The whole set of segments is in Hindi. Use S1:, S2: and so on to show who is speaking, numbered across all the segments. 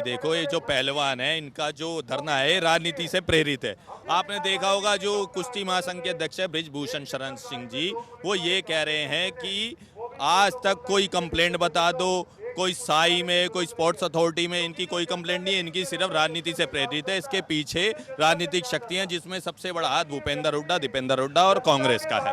S1: देखो ये जो पहलवान है इनका जो धरना है राजनीति से प्रेरित है। आपने देखा होगा जो कुश्ती महासंघ के अध्यक्ष है बृजभूषण शरण सिंह जी, वो ये कह रहे हैं कि आज तक कोई कंप्लेंट बता दो, कोई साई में कोई स्पोर्ट्स अथॉरिटी में इनकी कोई कंप्लेंट नहीं है, इनकी सिर्फ राजनीति से प्रेरित है। इसके पीछे राजनीतिक शक्तियां जिसमें सबसे बड़ा हाथ भूपेंद्र हुड्डा, दीपेंद्र हुड्डा और कांग्रेस का है।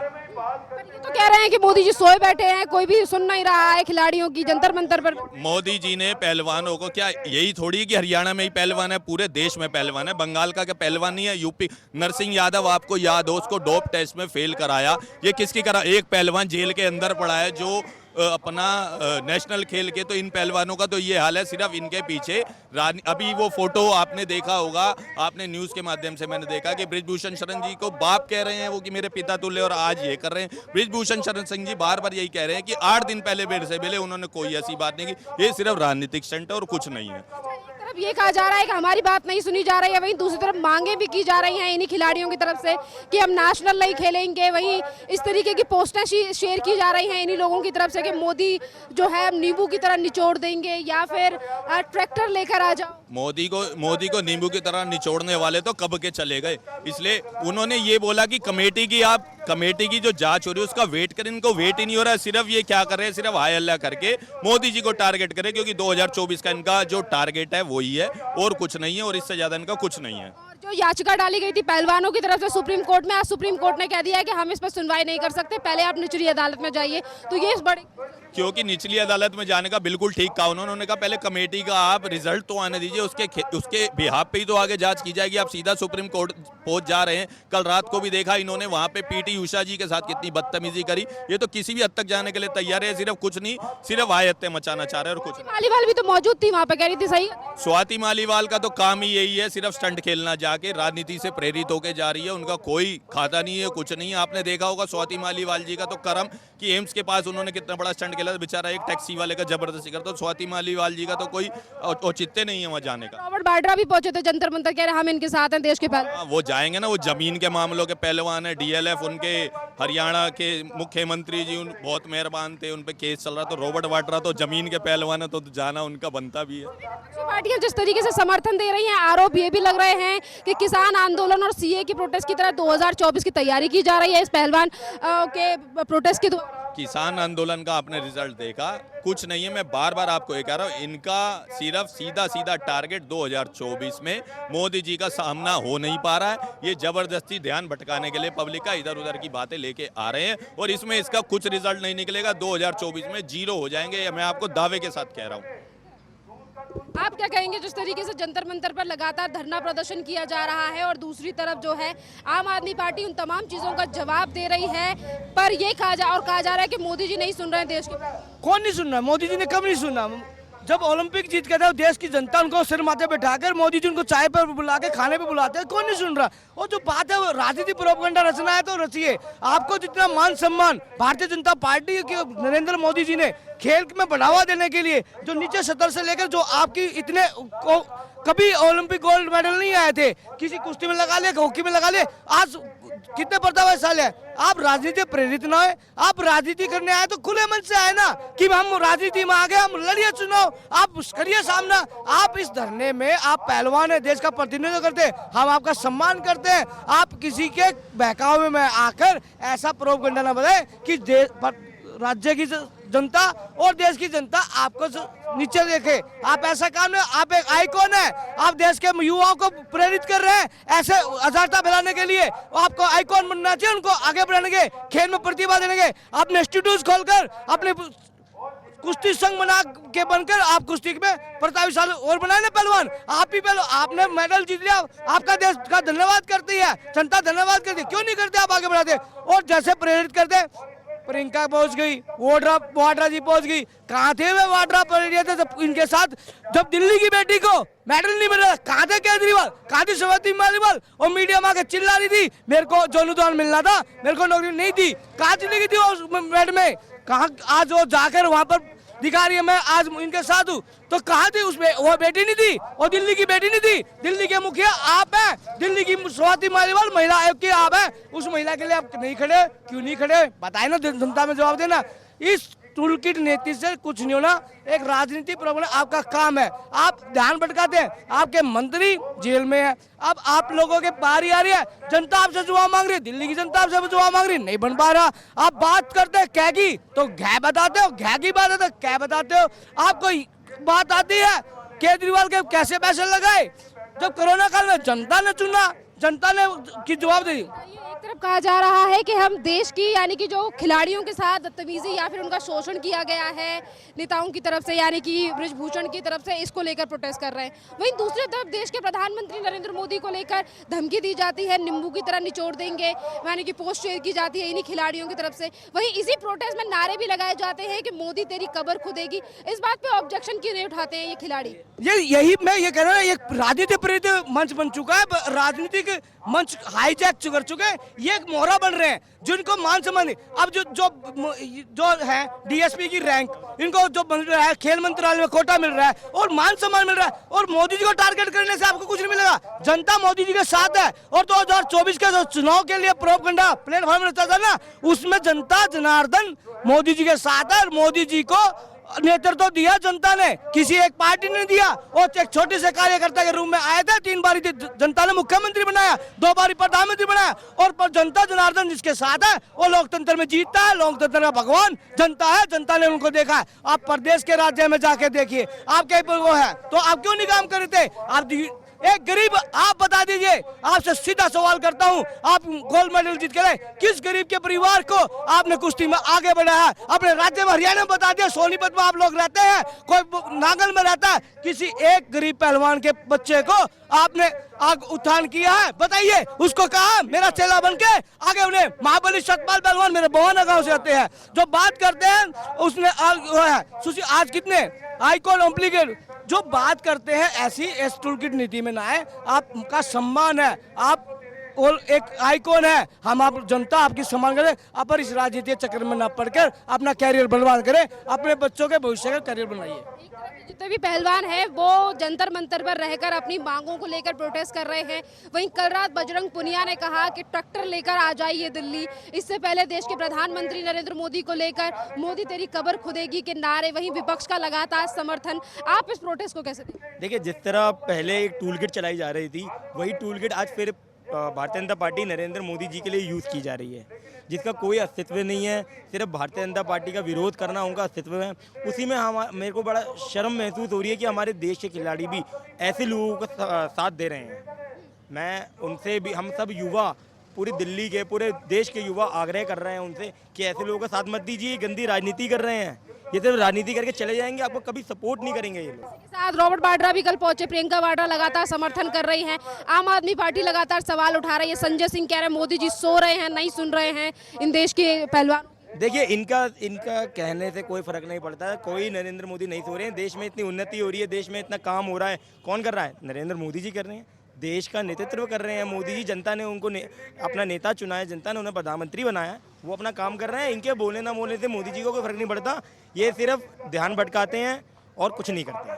S2: तो कह रहे हैं कि मोदी जी सोए बैठे हैं, कोई भी सुन नहीं रहा है खिलाड़ियों की जंतर मंतर पर।
S1: मोदी जी ने पहलवानों को, क्या यही थोड़ी है कि हरियाणा में ही पहलवान है, पूरे देश में पहलवान है। बंगाल का क्या पहलवान नहीं है? यूपी नरसिंह यादव आपको याद हो, उसको डोप टेस्ट में फेल कराया। ये किसकी करा? एक पहलवान जेल के अंदर पड़ा है जो अपना नेशनल खेल के। तो इन पहलवानों का तो ये हाल है, सिर्फ इनके पीछे अभी वो फोटो आपने देखा होगा, आपने न्यूज के माध्यम से मैंने देखा कि बृजभूषण शरण जी को बाप कह रहे हैं वो कि मेरे पिता तुल्य, और आज ये कर रहे हैं। बृजभूषण शरण सिंह जी बार बार यही कह रहे हैं कि 8 दिन पहले मेरे से मिले, उन्होंने कोई ऐसी बात नहीं की। ये सिर्फ राजनीतिक स्टंट है और कुछ नहीं है।
S2: तरफ ये कहा जा रहा है कि हमारी बात नहीं सुनी जा रही है, वहीं दूसरी तरफ मांगे भी की जा रही हैं इन्हीं खिलाड़ियों की तरफ से कि हम नेशनल नहीं खेलेंगे। वहीं इस तरीके की पोस्टें शेयर की जा रही हैं इन्हीं लोगों की तरफ से कि मोदी जो है नींबू की तरह निचोड़ देंगे या फिर ट्रैक्टर लेकर आ जाओ। मोदी
S1: को नींबू की तरह निचोड़ने वाले तो कब के चले गए। इसलिए उन्होंने ये बोला कि कमेटी की जो जांच हो रही है उसका वेट करें। इनको वेट ही नहीं हो रहा है, सिर्फ ये क्या कर रहे हैं, सिर्फ हाय अल्लाह करके मोदी जी को टारगेट करें, क्योंकि 2024 का इनका जो टारगेट है वही है और कुछ नहीं है, और इससे ज्यादा इनका कुछ नहीं है।
S2: जो याचिका डाली गई थी पहलवानों की तरफ से सुप्रीम कोर्ट में, आज सुप्रीम कोर्ट ने कह दिया है कि हम इस पर सुनवाई नहीं कर सकते, पहले आप निचली अदालत में जाइए। तो ये इस बड़े,
S1: क्योंकि निचली अदालत में जाने का बिल्कुल ठीक कहा उन्होंने कहा पहले कमेटी का आप रिजल्ट तो आने दीजिए, उसके बिहाफ पे ही तो आगे जांच की जाएगी। आप सीधा सुप्रीम कोर्ट पहुंच जा रहे हैं। कल रात को भी देखा इन्होंने वहां पे पीटी उषा जी के साथ कितनी बदतमीजी करी। ये तो किसी भी हद तक जाने के लिए तैयार है, सिर्फ कुछ नहीं, सिर्फ आयत्ते मचाना चाह रहे हैं और कुछ।
S2: मालीवाल भी तो मौजूद थी वहां पे, कह रही थी सही।
S1: स्वाति मालीवाल का तो काम ही यही है, सिर्फ स्टंट खेलना, जाके राजनीति से प्रेरित होकर जा रही है। उनका कोई खाता नहीं है, कुछ नहीं है। आपने देखा होगा स्वाति मालीवाल जी का तो कर्म कि एम्स के पास उन्होंने कितना बड़ा स्टंट खेला, बेचारा एक टैक्सी वाले का जबरदस्ती करता। तो स्वाति मालीवाल जी का तो कोई औचित्य नहीं है वहाँ जाने का।
S2: रॉबर्ट वाड्रा भी पहुंचे थे जंतर मंतर, कह रहे हम इनके साथ हैं, देश के पहलवान।
S1: वो जाएंगे ना, वो जमीन के मामलों के पहलवान है। डीएलएफ उनके हरियाणा के मुख्यमंत्री जी बहुत मेहरबान थे, उन पे केस चल रहा। तो रॉबर्ट वाड्रा तो जमीन के पहलवान है, तो जाना उनका बनता भी है।
S2: पार्टियां जिस तरीके से समर्थन दे रही हैं, आरोप ये भी लग रहे हैं कि किसान आंदोलन और सीए की प्रोटेस्ट की तरह 2024 की तैयारी की जा रही है इस पहलवान के प्रोटेस्ट के द्वारा।
S1: किसान आंदोलन का आपने रिजल्ट देखा, कुछ नहीं है। मैं बार बार आपको ये कह रहा हूँ, इनका सिर्फ सीधा टारगेट 2024 में मोदी जी का सामना हो नहीं पा रहा है। ये जबरदस्ती ध्यान भटकाने के लिए पब्लिक का इधर उधर की बातें लेके आ रहे हैं, और इसमें इसका कुछ रिजल्ट नहीं निकलेगा। 2024 में 0 हो जाएंगे, ये मैं आपको दावे के साथ कह रहा हूँ।
S2: आप क्या कहेंगे जिस तरीके से जंतर मंतर पर लगातार धरना प्रदर्शन किया जा रहा है और दूसरी तरफ जो है आम आदमी पार्टी उन तमाम चीजों का जवाब दे रही है, पर ये कहा जा रहा है कि मोदी जी नहीं सुन रहे हैं देश के।
S3: कौन नहीं सुन रहा? मोदी जी ने कब नहीं सुना? जब ओलंपिक जीत के था देश की जनता उनको सिर माथे बैठाकर मोदी जी उनको चाय पर बुला के खाने पे बुलाते हैं, कौन नहीं सुन रहा? और जो बात है वो राजनीति प्रोपेगेंडा रचना है तो रचिए। आपको जितना मान सम्मान भारतीय जनता पार्टी के नरेंद्र मोदी जी ने खेल में बढ़ावा देने के लिए, जो नीचे सतर से लेकर जो आपकी इतने कभी ओलंपिक गोल्ड मेडल नहीं आए थे, किसी कुश्ती में लगा ले, हॉकी में लगा ले, आज कितने प्रतिभाशाली है। आप राजनीति प्रेरित ना है, आप राजनीति करने आए तो खुले मन से आए ना कि हम राजनीति में आ गए, हम लड़िए चुनाव, आप करिए सामना। आप इस धरने में आप पहलवान है, देश का प्रतिनिधित्व करते हैं, हम आपका सम्मान करते हैं। आप किसी के बहकावे में आकर ऐसा प्रोपेगेंडा ना बनाए कि राज्य की जनता और देश की जनता आपको नीचे देखे। आप ऐसा काम नहीं, आप एक आइकॉन है, आप देश के युवाओं को प्रेरित कर रहे हैं ऐसे अजारता फैलाने के लिए। आपको आइकॉन बनना चाहिए, उनको आगे बढ़ाने के, खेल में प्रतिभा देने के। आपने इंस्टीट्यूट खोलकर अपने कुश्ती संघ बना के बनकर आप कुश्ती में प्रतिभाशाली और बनाए ना पहलवान। आप ही पहले आपने मेडल जीत लिया, आपका देश का धन्यवाद करती है, जनता धन्यवाद करती है, क्यों नहीं करते? आप आगे बढ़ाते और जैसे प्रेरित करते। प्रियंका पहुंच गई, वाड्रा जी पहुंच गई, कहाँ थे वे? वाड्रा प्रेरित थे जब इनके साथ, जब दिल्ली की बेटी को मेडल नहीं मिला, कहाँ थे केजरीवाल, कहाँ थी स्वाति मालीवाल? और मीडिया में आके चिल्ला रही थी मेरे को जोनुदान मिलना था, मेरे को नौकरी नहीं थी। कहाँ चली गई थी वो मैडम में? कहाँ आज वो जाकर वहां पर दिखा रही है मैं आज इनके साथ हूँ, तो कहाँ थी? उसमें वो बेटी नहीं थी, और दिल्ली की बेटी नहीं थी। दिल्ली के मुखिया आप हैं, दिल्ली की स्वाति मालीवाल महिला आयोग की आप हैं। उस महिला के लिए आप नहीं खड़े, क्यों नहीं खड़े? बताए ना, जनता में जवाब देना। इस टूल किट नीति से कुछ नहीं होना। एक राजनीति प्रबंधन आपका काम है, आप ध्यान भटकाते हैं, आपके मंत्री जेल में है। अब आप लोगों के पारी आ रही है, जनता आपसे जवाब मांग रही है, दिल्ली की जनता आपसे जवाब मांग रही है, नहीं बन पा रहा। आप बात करते हैं क्या की तो घै बताते हो, घै की बात है तो क्या बताते हो। आपको बात आती है केजरीवाल के कैसे पैसे लगाए, जब कोरोना काल में जनता ने चुना, जनता ने की जवाब दी।
S2: एक तरफ कहा जा रहा है कि हम देश की यानी कि जो खिलाड़ियों के साथ बदतमीजी या फिर उनका शोषण किया गया है नेताओं की तरफ से, यानी कि बृजभूषण की तरफ से, इसको लेकर प्रोटेस्ट कर रहे हैं। वहीं दूसरी तरफ देश के प्रधानमंत्री नरेंद्र मोदी को लेकर धमकी दी जाती है, नींबू की तरह निचोड़ देंगे, यानी कि पोस्ट शेयर की जाती है इन्हीं खिलाड़ियों की तरफ से। वहीं इसी प्रोटेस्ट में नारे भी लगाए जाते हैं कि मोदी तेरी कब्र खुदेगी। इस बात पे ऑब्जेक्शन क्यों नहीं उठाते हैं ये खिलाड़ी?
S3: यही मैं ये कह रहा हूँ, एक राजनीति प्रेरित मंच बन चुका है, राजनीतिक मंच हाईजैक कर चुके हैं। ये एक मोहरा बन रहे हैं जिनको मान सम्मान नहीं। अब जो है डीएसपी की रैंक, इनको जो मिल रहा है खेल मंत्रालय में कोटा मिल रहा है और मान सम्मान मिल रहा है, और मोदी जी को टारगेट करने से आपको कुछ नहीं मिलेगा। जनता मोदी जी के साथ है, और 2024 के जो चुनाव के लिए प्रोपगेंडा प्लेटफॉर्म रहता था ना, उसमें जनता जनार्दन मोदी जी के साथ है, और मोदी जी को नेतृत्व दिया जनता ने, किसी एक पार्टी ने दिया। और एक छोटे से कार्यकर्ता के रूप में आए थे, 3 बारी जनता ने मुख्यमंत्री बनाया, 2 बारी प्रधानमंत्री बनाया, और जनता जनार्दन जिसके साथ है वो लोकतंत्र में जीतता है। लोकतंत्र का भगवान जनता है, जनता ने उनको देखा है। आप प्रदेश के राज्य में जाके देखिए, आपके वो है तो आप क्यों नहीं काम कर रहे थे? आप एक गरीब, आप बता दीजिए, आपसे सीधा सवाल करता हूं, आप गोल्ड मेडल जीत के लाए, किस गरीब के परिवार को आपने कुश्ती में आगे बढ़ाया? अपने राज्य में हरियाणा में बता दिया, सोनीपत में आप लोग रहते हैं, कोई नागल में रहता है, किसी एक गरीब पहलवान के बच्चे को आपने आग उत्थान किया है? बताइए, उसको कहा मेरा चेला बन के आगे उन्हें महाबली सतपाल पहलवान मेरे बवाना गांव से आते हैं, जो बात करते हैं उसने आज कितने आइकॉन ऑम्प्लीकेट जो बात करते हैं, ऐसी इस टूल किट नीति में ना है। आपका सम्मान है, आप और एक आइकॉन है, हम आप जनता आपकी सम्मान करें, आप पर इस राजनीतिक चक्कर में न पड़कर अपना कैरियर बर्बाद करें, अपने बच्चों के भविष्य का कैरियर बनाइए।
S2: जितने भी पहलवान हैं वो जंतर मंतर पर रहकर अपनी मांगों को लेकर प्रोटेस्ट कर रहे हैं। वहीं कल रात बजरंग पुनिया ने कहा कि ट्रैक्टर लेकर आ जाइए दिल्ली। इससे पहले देश के प्रधानमंत्री नरेंद्र मोदी को लेकर मोदी तेरी कब्र खुदेगी के नारे, वहीं विपक्ष का लगातार समर्थन। आप इस प्रोटेस्ट को कैसे
S4: देखिए, जिस तरह पहले एक टूल किट चलाई जा रही थी, वही टूल किट आज फिर भारतीय जनता पार्टी नरेंद्र मोदी जी के लिए यूज़ की जा रही है, जिसका कोई अस्तित्व नहीं है। सिर्फ भारतीय जनता पार्टी का विरोध करना उनका अस्तित्व है। उसी में मेरे को बड़ा शर्म महसूस हो रही है कि हमारे देश के खिलाड़ी भी ऐसे लोगों का साथ दे रहे हैं। मैं उनसे भी, हम सब युवा, पूरी दिल्ली के, पूरे देश के युवा आग्रह कर रहे हैं उनसे कि ऐसे लोगों का साथ मत दीजिए, गंदी राजनीति कर रहे हैं। ये सिर्फ राजनीति करके चले जाएंगे, आपको कभी सपोर्ट नहीं करेंगे ये लोग।
S2: साथ रॉबर्ट वाड्रा भी कल पहुंचे, प्रियंका वाड्रा लगातार समर्थन कर रही हैं, आम आदमी पार्टी लगातार सवाल उठा रही है। संजय सिंह कह रहे हैं मोदी जी सो रहे हैं, नहीं सुन रहे हैं इन देश के पहलवान।
S4: देखिए, इनका कहने से कोई फर्क नहीं पड़ता है। कोई नरेंद्र मोदी नहीं सो रहे हैं। देश में इतनी उन्नति हो रही है, देश में इतना काम हो रहा है, कौन कर रहा है? नरेंद्र मोदी जी कर रहे हैं, देश का नेतृत्व कर रहे हैं मोदी जी। जनता ने उनको अपना नेता चुना है, जनता ने उन्हें प्रधानमंत्री बनाया है, वो अपना काम कर रहे हैं। इनके बोलने ना बोलने से मोदी जी को कोई फर्क नहीं पड़ता। ये सिर्फ ध्यान भटकाते हैं और कुछ नहीं करते हैं।